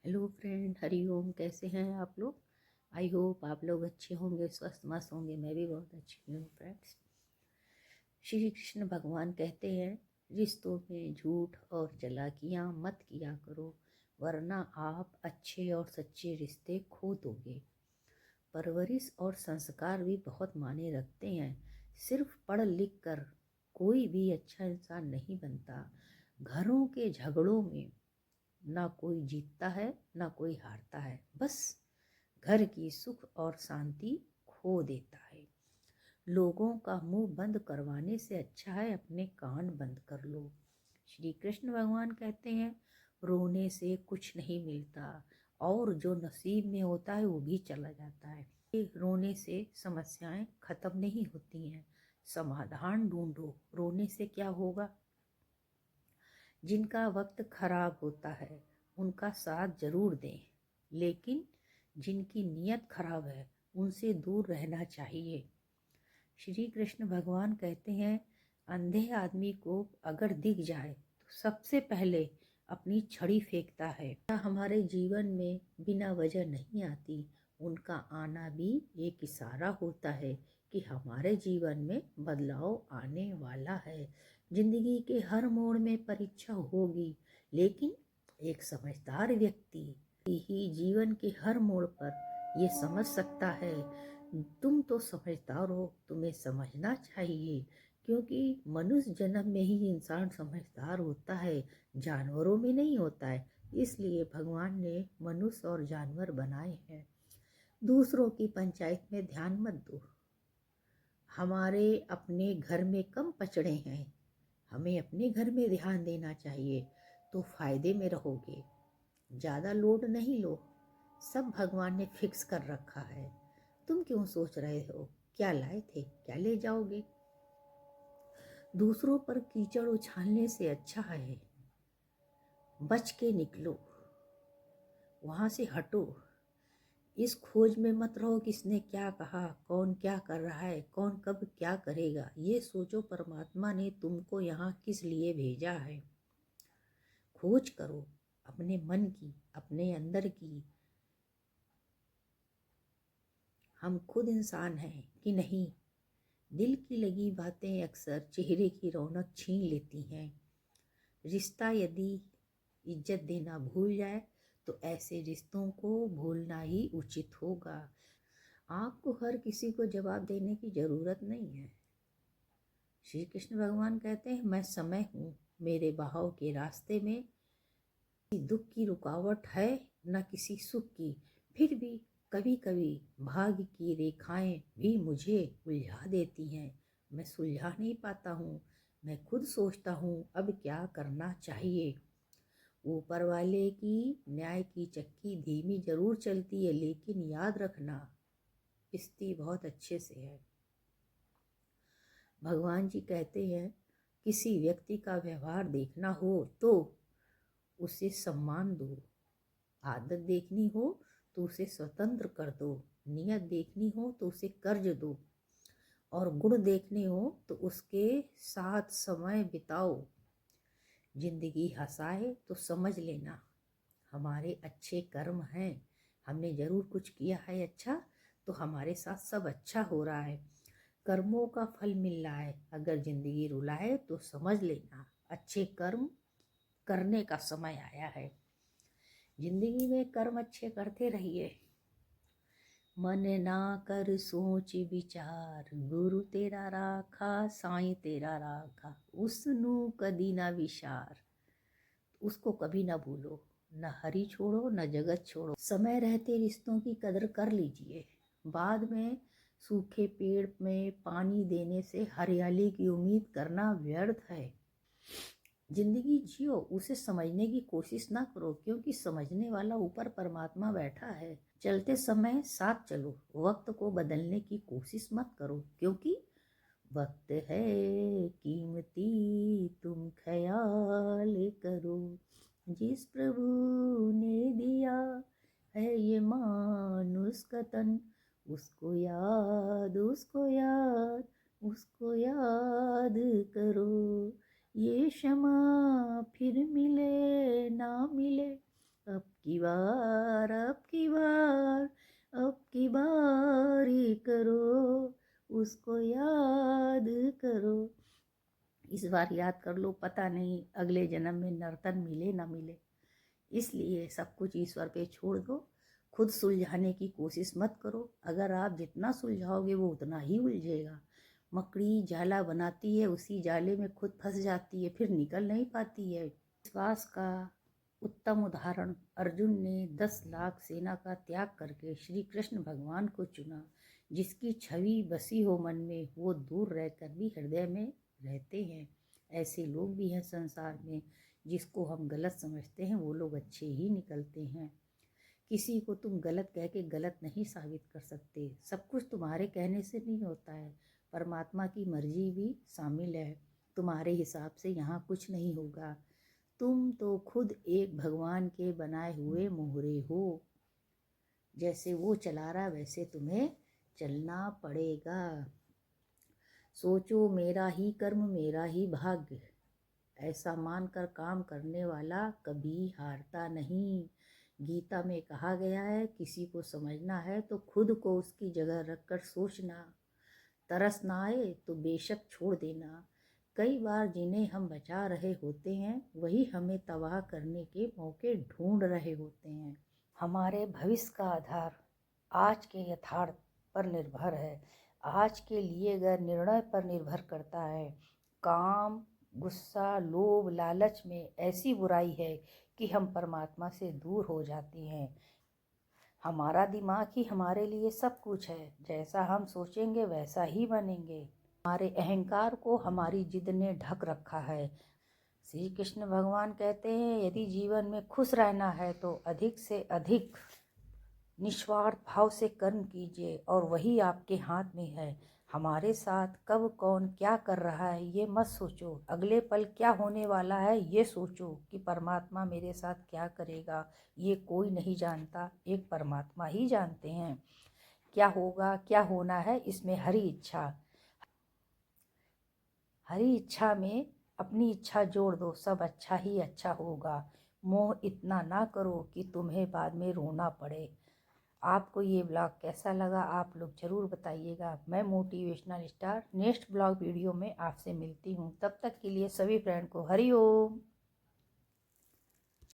Hello friend, Hari Om. कैसे हैं आप लोग? आई होप आप लोग अच्छे होंगे, स्वस्थ मस्त होंगे। मैं भी बहुत अच्छी हूँ फ्रेंड्स। श्री कृष्ण भगवान कहते हैं, रिश्तों में झूठ और चालाकियाँ मत किया करो, वरना आप अच्छे और सच्चे रिश्ते खो दोगे। परवरिश और संस्कार भी बहुत मायने रखते हैं। सिर्फ पढ़ लिख कर कोई भी अच्छा इंसान नहीं बनता। घरों के झगड़ों में ना कोई जीतता है ना कोई हारता है, बस घर की सुख और शांति खो देता है। लोगों का मुंह बंद करवाने से अच्छा है अपने कान बंद कर लो। श्री कृष्ण भगवान कहते हैं, रोने से कुछ नहीं मिलता और जो नसीब में होता है वो भी चला जाता है। रोने से समस्याएं खत्म नहीं होती हैं, समाधान ढूंढो। रोने से क्या होगा? जिनका वक्त खराब होता है उनका साथ जरूर दें, लेकिन जिनकी नीयत खराब है उनसे दूर रहना चाहिए। श्री कृष्ण भगवान कहते हैं, अंधे आदमी को अगर दिख जाए तो सबसे पहले अपनी छड़ी फेंकता है। हमारे जीवन में बिना वजह नहीं आती, उनका आना भी एक इशारा होता है कि हमारे जीवन में बदलाव आने वाला है। जिंदगी के हर मोड़ में परीक्षा होगी, लेकिन एक समझदार व्यक्ति ही जीवन के हर मोड़ पर ये समझ सकता है। तुम तो समझदार हो, तुम्हें समझना चाहिए, क्योंकि मनुष्य जन्म में ही इंसान समझदार होता है, जानवरों में नहीं होता है। इसलिए भगवान ने मनुष्य और जानवर बनाए हैं। दूसरों की पंचायत में ध्यान मत दो। हमारे अपने घर में कम पचड़े हैं, हमें अपने घर में ध्यान देना चाहिए, तो फायदे में रहोगे। ज़्यादा लोड नहीं लो, सब भगवान ने फिक्स कर रखा है। तुम क्यों सोच रहे हो क्या लाए थे क्या ले जाओगे? दूसरों पर कीचड़ उछालने से अच्छा है बच के निकलो, वहाँ से हटो। इस खोज में मत रहो किसने क्या कहा, कौन क्या कर रहा है, कौन कब क्या करेगा। ये सोचो परमात्मा ने तुमको यहाँ किस लिए भेजा है। खोज करो अपने मन की, अपने अंदर की। हम खुद इंसान हैं कि नहीं? दिल की लगी बातें अक्सर चेहरे की रौनक छीन लेती हैं। रिश्ता यदि इज्जत देना भूल जाए तो ऐसे रिश्तों को भूलना ही उचित होगा। आपको हर किसी को जवाब देने की जरूरत नहीं है। श्री कृष्ण भगवान कहते हैं, मैं समय हूँ, मेरे बहाव के रास्ते में दुख की रुकावट है न किसी सुख की। फिर भी कभी कभी भाग्य की रेखाएं भी मुझे उलझा देती हैं। मैं सुलझा नहीं पाता हूँ। मैं खुद सोचता हूँ अब क्या करना चाहिए। ऊपर वाले की न्याय की चक्की धीमी जरूर चलती है, लेकिन याद रखना पिसती बहुत अच्छे से है। भगवान जी कहते हैं, किसी व्यक्ति का व्यवहार देखना हो तो उसे सम्मान दो, आदत देखनी हो तो उसे स्वतंत्र कर दो, नियत देखनी हो तो उसे कर्ज दो, और गुण देखने हो तो उसके साथ समय बिताओ। जिंदगी हंसाए तो समझ लेना हमारे अच्छे कर्म हैं। हमने जरूर कुछ किया है अच्छा, तो हमारे साथ सब अच्छा हो रहा है, कर्मों का फल मिल रहा है। अगर जिंदगी रुलाए तो समझ लेना अच्छे कर्म करने का समय आया है। जिंदगी में कर्म अच्छे करते रहिए। मन ना कर सोच विचार, गुरु तेरा राखा साईं तेरा राखा, उसनु कदी ना विचार। उसको कभी ना भूलो, न हरि छोड़ो न जगत छोड़ो। समय रहते रिश्तों की कदर कर लीजिए। बाद में सूखे पेड़ में पानी देने से हरियाली की उम्मीद करना व्यर्थ है। जिंदगी जियो, उसे समझने की कोशिश ना करो, क्योंकि समझने वाला ऊपर परमात्मा बैठा है। चलते समय साथ चलो, वक्त को बदलने की कोशिश मत करो, क्योंकि वक्त है कीमती, तुम ख्याल करो। जिस प्रभु ने दिया है ये मानुष का तन, उसको याद उसको याद उसको याद करो। ये क्षमा फिर मिले ना मिले, अब की बार, अब की बार, अब की बारी करो, उसको याद करो। इस बार याद कर लो, पता नहीं अगले जन्म में नर्तन मिले ना मिले। इसलिए सब कुछ ईश्वर पे छोड़ दो, खुद सुलझाने की कोशिश मत करो। अगर आप जितना सुलझाओगे वो उतना ही उलझेगा। मकड़ी जाला बनाती है, उसी जाले में खुद फंस जाती है, फिर निकल नहीं पाती है। विश्वास का उत्तम उदाहरण, अर्जुन ने 10 लाख सेना का त्याग करके श्री कृष्ण भगवान को चुना। जिसकी छवि बसी हो मन में, वो दूर रहकर भी हृदय में रहते हैं। ऐसे लोग भी हैं संसार में, जिसको हम गलत समझते हैं वो लोग अच्छे ही निकलते हैं। किसी को तुम गलत कह के गलत नहीं साबित कर सकते। सब कुछ तुम्हारे कहने से नहीं होता है, परमात्मा की मर्जी भी शामिल है। तुम्हारे हिसाब से यहाँ कुछ नहीं होगा। तुम तो खुद एक भगवान के बनाए हुए मोहरे हो। जैसे वो चला रहा वैसे तुम्हें चलना पड़ेगा। सोचो मेरा ही कर्म मेरा ही भाग्य, ऐसा मानकर काम करने वाला कभी हारता नहीं। गीता में कहा गया है, किसी को समझना है तो खुद को उसकी जगह रखकर सोचना। तरस ना आए तो बेशक छोड़ देना। कई बार जिन्हें हम बचा रहे होते हैं वही हमें तबाह करने के मौके ढूंढ रहे होते हैं। हमारे भविष्य का आधार आज के यथार्थ पर निर्भर है, आज के लिए गए निर्णय पर निर्भर करता है। काम, गुस्सा, लोभ, लालच में ऐसी बुराई है कि हम परमात्मा से दूर हो जाते हैं। हमारा दिमाग ही हमारे लिए सब कुछ है, जैसा हम सोचेंगे वैसा ही बनेंगे। हमारे अहंकार को हमारी जिद ने ढक रखा है। श्री कृष्ण भगवान कहते हैं, यदि जीवन में खुश रहना है तो अधिक से अधिक निस्वार्थ भाव से कर्म कीजिए, और वही आपके हाथ में है। हमारे साथ कब कौन क्या कर रहा है ये मत सोचो, अगले पल क्या होने वाला है ये सोचो कि परमात्मा मेरे साथ क्या करेगा। ये कोई नहीं जानता, एक परमात्मा ही जानते हैं। क्या होगा क्या होना है इसमें हरी इच्छा, हरी इच्छा में अपनी इच्छा जोड़ दो, सब अच्छा ही अच्छा होगा। मोह इतना ना करो कि तुम्हें बाद में रोना पड़े। आपको ये ब्लॉग कैसा लगा आप लोग ज़रूर बताइएगा। मैं motivational star next blog video में आपसे मिलती हूँ। तब तक के लिए सभी फ्रेंड को हरि ओम।